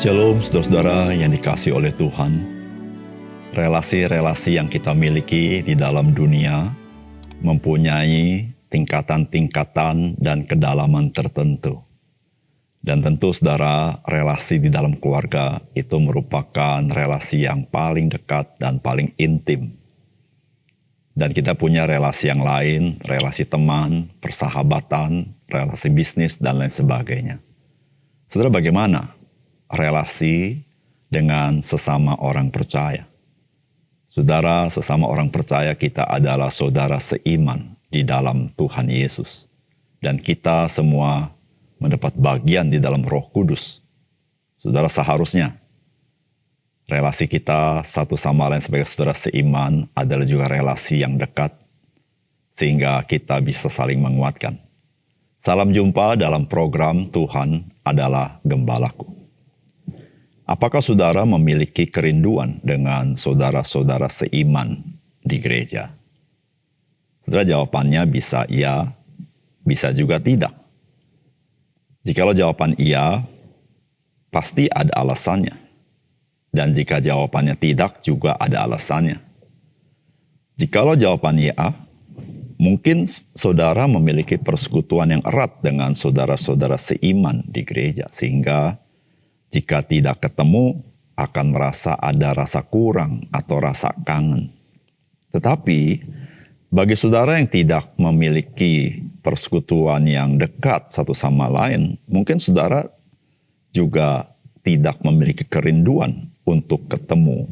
Shalom saudara-saudara yang dikasihi oleh Tuhan. Relasi-relasi yang kita miliki di dalam dunia mempunyai tingkatan-tingkatan dan kedalaman tertentu. Dan tentu saudara, relasi di dalam keluarga itu merupakan relasi yang paling dekat dan paling intim. Dan kita punya relasi yang lain, relasi teman, persahabatan, relasi bisnis, dan lain sebagainya. Saudara, bagaimana relasi dengan sesama orang percaya? Saudara, sesama orang percaya kita adalah saudara seiman di dalam Tuhan Yesus. Dan kita semua mendapat bagian di dalam Roh Kudus. Saudara, seharusnya relasi kita satu sama lain sebagai saudara seiman adalah juga relasi yang dekat, sehingga kita bisa saling menguatkan. Salam jumpa dalam program Tuhan adalah Gembalaku. Apakah saudara memiliki kerinduan dengan saudara-saudara seiman di gereja? Saudara, jawabannya bisa iya, bisa juga tidak. Jikalau jawaban iya, pasti ada alasannya. Dan jika jawabannya tidak, juga ada alasannya. Jikalau jawaban iya, mungkin saudara memiliki persekutuan yang erat dengan saudara-saudara seiman di gereja, sehingga jika tidak ketemu, akan merasa ada rasa kurang atau rasa kangen. Tetapi, bagi saudara yang tidak memiliki persekutuan yang dekat satu sama lain, mungkin saudara juga tidak memiliki kerinduan untuk ketemu.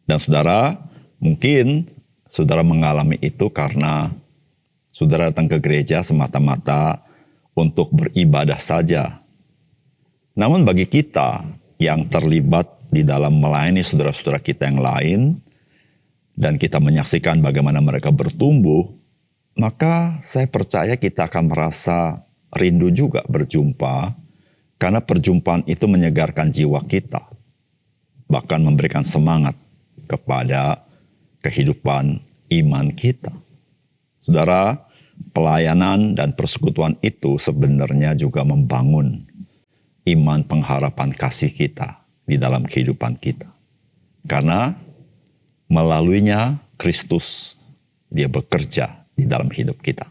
Dan saudara, mungkin saudara mengalami itu karena saudara datang ke gereja semata-mata untuk beribadah saja. Namun bagi kita yang terlibat di dalam melayani saudara-saudara kita yang lain, dan kita menyaksikan bagaimana mereka bertumbuh, maka saya percaya kita akan merasa rindu juga berjumpa, karena perjumpaan itu menyegarkan jiwa kita, bahkan memberikan semangat kepada kehidupan iman kita. Saudara, pelayanan dan persekutuan itu sebenarnya juga membangun iman pengharapan kasih kita di dalam kehidupan kita. Karena melaluinya Kristus, dia bekerja di dalam hidup kita.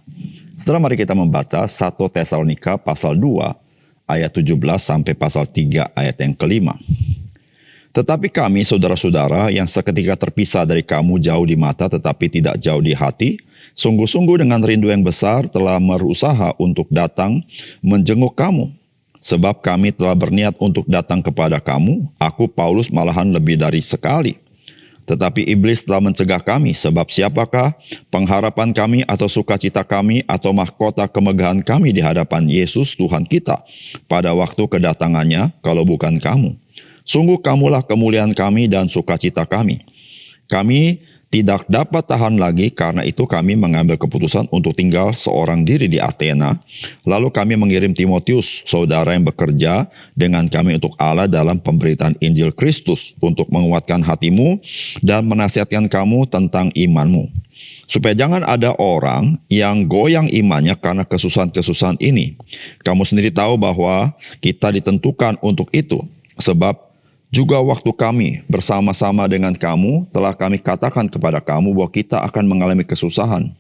Setelah mari kita membaca 1 Tesalonika pasal 2 ayat 17 sampai pasal 3 ayat yang kelima. Tetapi kami saudara-saudara yang seketika terpisah dari kamu jauh di mata tetapi tidak jauh di hati, sungguh-sungguh dengan rindu yang besar telah berusaha untuk datang menjenguk kamu. Sebab kami telah berniat untuk datang kepada kamu, aku Paulus malahan lebih dari sekali. Tetapi iblis telah mencegah kami, sebab siapakah pengharapan kami atau sukacita kami atau mahkota kemegahan kami di hadapan Yesus Tuhan kita pada waktu kedatangannya kalau bukan kamu. Sungguh kamulah kemuliaan kami dan sukacita kami. Kami tidak dapat tahan lagi, karena itu kami mengambil keputusan untuk tinggal seorang diri di Athena. Lalu kami mengirim Timotius, saudara yang bekerja dengan kami untuk Allah dalam pemberitaan Injil Kristus, untuk menguatkan hatimu dan menasihatkan kamu tentang imanmu. Supaya jangan ada orang yang goyang imannya karena kesusahan-kesusahan ini. Kamu sendiri tahu bahwa kita ditentukan untuk itu, sebab juga waktu kami bersama-sama dengan kamu, telah kami katakan kepada kamu bahwa kita akan mengalami kesusahan.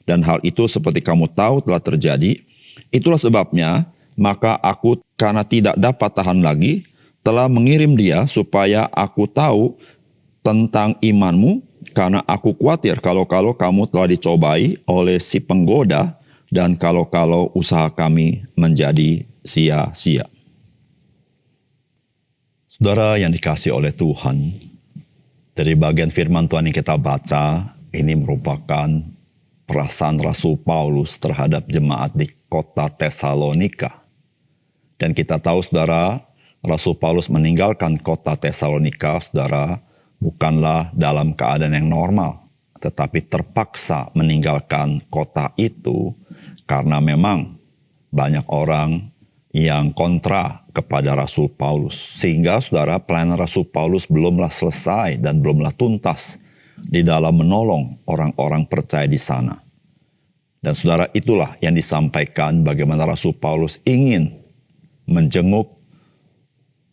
Dan hal itu seperti kamu tahu telah terjadi. Itulah sebabnya, maka aku karena tidak dapat tahan lagi, telah mengirim dia supaya aku tahu tentang imanmu, karena aku khawatir kalau-kalau kamu telah dicobai oleh si penggoda, dan kalau-kalau usaha kami menjadi sia-sia. Saudara yang dikasihi oleh Tuhan, dari bagian firman Tuhan yang kita baca, ini merupakan perasaan Rasul Paulus terhadap jemaat di kota Tesalonika. Dan kita tahu saudara, Rasul Paulus meninggalkan kota Tesalonika, saudara, bukanlah dalam keadaan yang normal, tetapi terpaksa meninggalkan kota itu karena memang banyak orang yang kontra kepada Rasul Paulus. Sehingga saudara, pelayanan Rasul Paulus belumlah selesai dan belumlah tuntas di dalam menolong orang-orang percaya di sana. Dan saudara, itulah yang disampaikan bagaimana Rasul Paulus ingin menjenguk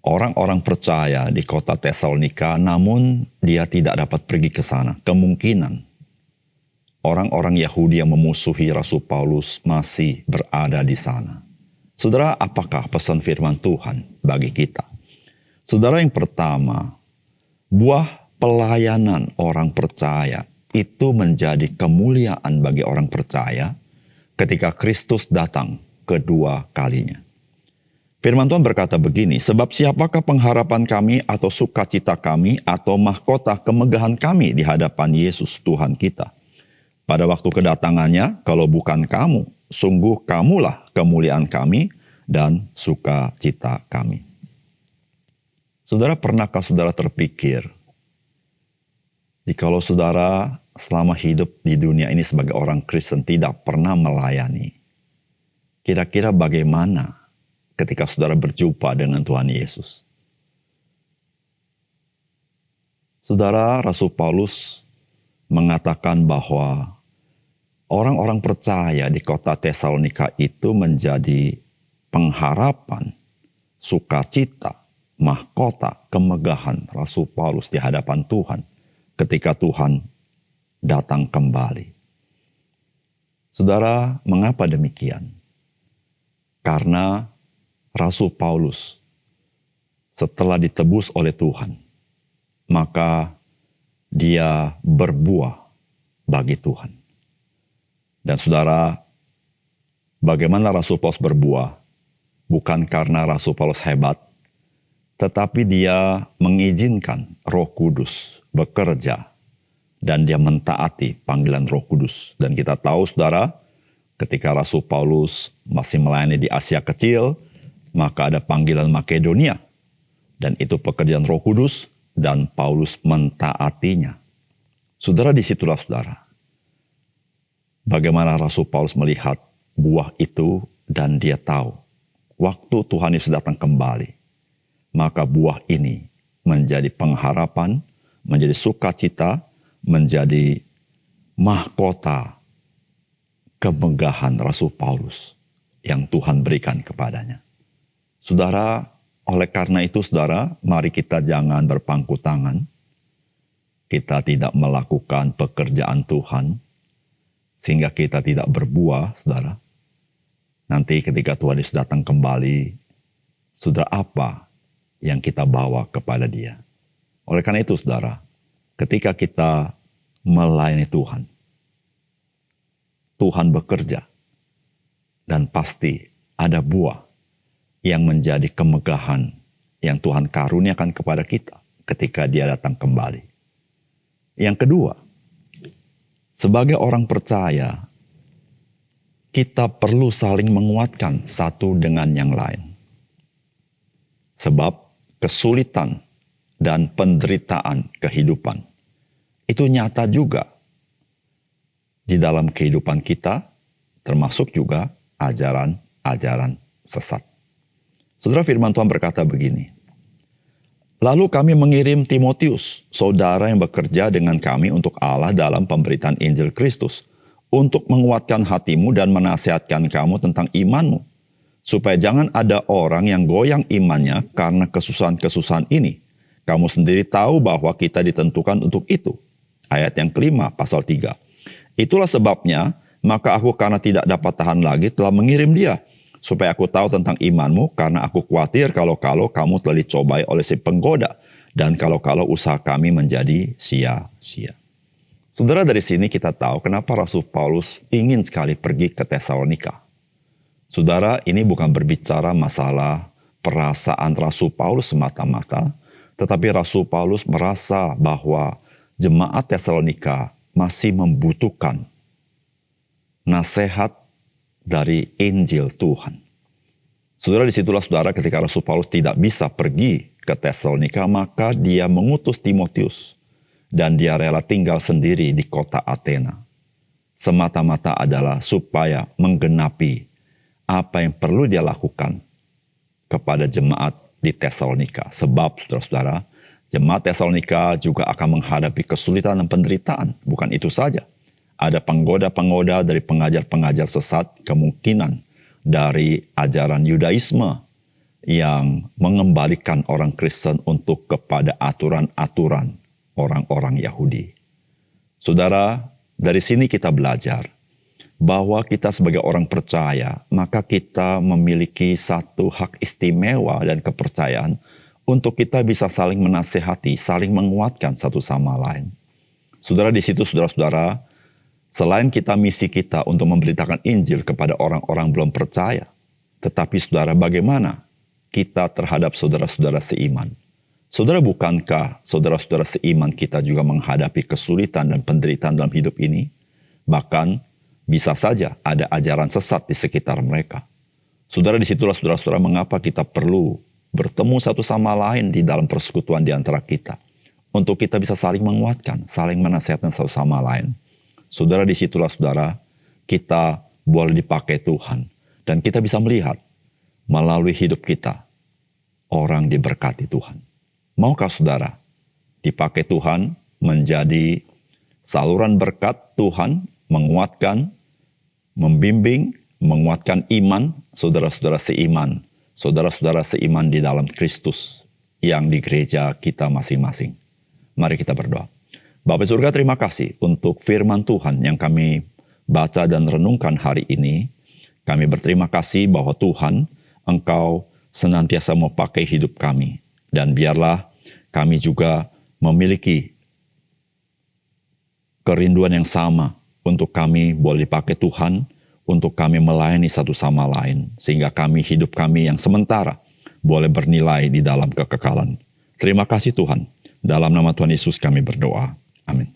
orang-orang percaya di kota Tesalonika, namun dia tidak dapat pergi ke sana. Kemungkinan orang-orang Yahudi yang memusuhi Rasul Paulus masih berada di sana. Saudara, apakah pesan firman Tuhan bagi kita? Saudara, yang pertama, buah pelayanan orang percaya itu menjadi kemuliaan bagi orang percaya ketika Kristus datang kedua kalinya. Firman Tuhan berkata begini, sebab siapakah pengharapan kami atau sukacita kami atau mahkota kemegahan kami di hadapan Yesus Tuhan kita. Pada waktu kedatangannya, kalau bukan kamu, sungguh kamulah kemuliaan kami dan sukacita kami. Saudara, pernahkah saudara terpikir, jikalau saudara selama hidup di dunia ini sebagai orang Kristen tidak pernah melayani, kira-kira bagaimana ketika saudara berjumpa dengan Tuhan Yesus? Saudara, Rasul Paulus mengatakan bahwa orang-orang percaya di kota Tesalonika itu menjadi pengharapan, sukacita, mahkota, kemegahan Rasul Paulus di hadapan Tuhan ketika Tuhan datang kembali. Saudara, mengapa demikian? Karena Rasul Paulus setelah ditebus oleh Tuhan, maka dia berbuah bagi Tuhan. Dan saudara, bagaimana Rasul Paulus berbuah? Bukan karena Rasul Paulus hebat, tetapi dia mengizinkan Roh Kudus bekerja dan dia mentaati panggilan Roh Kudus. Dan kita tahu saudara, ketika Rasul Paulus masih melayani di Asia Kecil, maka ada panggilan Makedonia. Dan itu pekerjaan Roh Kudus dan Paulus mentaatinya. Saudara, disitulah saudara, bagaimana Rasul Paulus melihat buah itu dan dia tahu waktu Tuhan Yesus datang kembali, maka buah ini menjadi pengharapan, menjadi sukacita, menjadi mahkota kemegahan Rasul Paulus yang Tuhan berikan kepadanya. Saudara, oleh karena itu saudara, mari kita jangan berpangku tangan. Kita tidak melakukan pekerjaan Tuhan, sehingga kita tidak berbuah, saudara. Nanti ketika Tuhan Yesus datang kembali, saudara, apa yang kita bawa kepada dia? Oleh karena itu, saudara, ketika kita melayani Tuhan, Tuhan bekerja, dan pasti ada buah yang menjadi kemegahan yang Tuhan karuniakan kepada kita ketika dia datang kembali. Yang kedua, sebagai orang percaya, kita perlu saling menguatkan satu dengan yang lain. Sebab kesulitan dan penderitaan kehidupan itu nyata juga di dalam kehidupan kita, termasuk juga ajaran-ajaran sesat. Saudara, firman Tuhan berkata begini, lalu kami mengirim Timotius, saudara yang bekerja dengan kami untuk Allah dalam pemberitaan Injil Kristus, untuk menguatkan hatimu dan menasihatkan kamu tentang imanmu, supaya jangan ada orang yang goyang imannya karena kesusahan-kesusahan ini. Kamu sendiri tahu bahwa kita ditentukan untuk itu. Ayat yang kelima, pasal 3. Itulah sebabnya, maka aku karena tidak dapat tahan lagi telah mengirim dia, supaya aku tahu tentang imanmu, karena aku khawatir kalau-kalau kamu telah dicobai oleh si penggoda, dan kalau-kalau usaha kami menjadi sia-sia. Saudara, dari sini kita tahu kenapa Rasul Paulus ingin sekali pergi ke Tesalonika. Saudara, ini bukan berbicara masalah perasaan Rasul Paulus semata-mata, tetapi Rasul Paulus merasa bahwa jemaat Tesalonika masih membutuhkan nasihat dari Injil Tuhan. Saudara, disitulah saudara ketika Rasul Paulus tidak bisa pergi ke Tesalonika, maka dia mengutus Timotius dan dia rela tinggal sendiri di kota Athena. Semata-mata adalah supaya menggenapi apa yang perlu dia lakukan kepada jemaat di Tesalonika. Sebab saudara-saudara, jemaat Tesalonika juga akan menghadapi kesulitan dan penderitaan. Bukan itu saja. Ada penggoda-penggoda dari pengajar-pengajar sesat, kemungkinan dari ajaran Yudaisme yang mengembalikan orang Kristen untuk kepada aturan-aturan orang-orang Yahudi. Saudara, dari sini kita belajar bahwa kita sebagai orang percaya, maka kita memiliki satu hak istimewa dan kepercayaan untuk kita bisa saling menasehati, saling menguatkan satu sama lain. Saudara, di situ saudara-saudara, selain misi kita untuk memberitakan Injil kepada orang-orang belum percaya, tetapi saudara, bagaimana kita terhadap saudara-saudara seiman? Saudara, bukankah saudara-saudara seiman kita juga menghadapi kesulitan dan penderitaan dalam hidup ini? Bahkan bisa saja ada ajaran sesat di sekitar mereka. Saudara, disitulah saudara-saudara mengapa kita perlu bertemu satu sama lain di dalam persekutuan di antara kita. Untuk kita bisa saling menguatkan, saling menasihatkan satu sama lain. Saudara, disitulah saudara, kita boleh dipakai Tuhan. Dan kita bisa melihat melalui hidup kita, orang diberkati Tuhan. Maukah saudara dipakai Tuhan menjadi saluran berkat Tuhan, menguatkan, membimbing, menguatkan iman saudara-saudara seiman, saudara-saudara seiman di dalam Kristus yang di gereja kita masing-masing. Mari kita berdoa. Bapa surga, terima kasih untuk firman Tuhan yang kami baca dan renungkan hari ini. Kami berterima kasih bahwa Tuhan, Engkau senantiasa mau pakai hidup kami. Dan biarlah kami juga memiliki kerinduan yang sama untuk kami boleh dipakai Tuhan, untuk kami melayani satu sama lain, sehingga hidup kami yang sementara boleh bernilai di dalam kekekalan. Terima kasih Tuhan. Dalam nama Tuhan Yesus kami berdoa. Amin.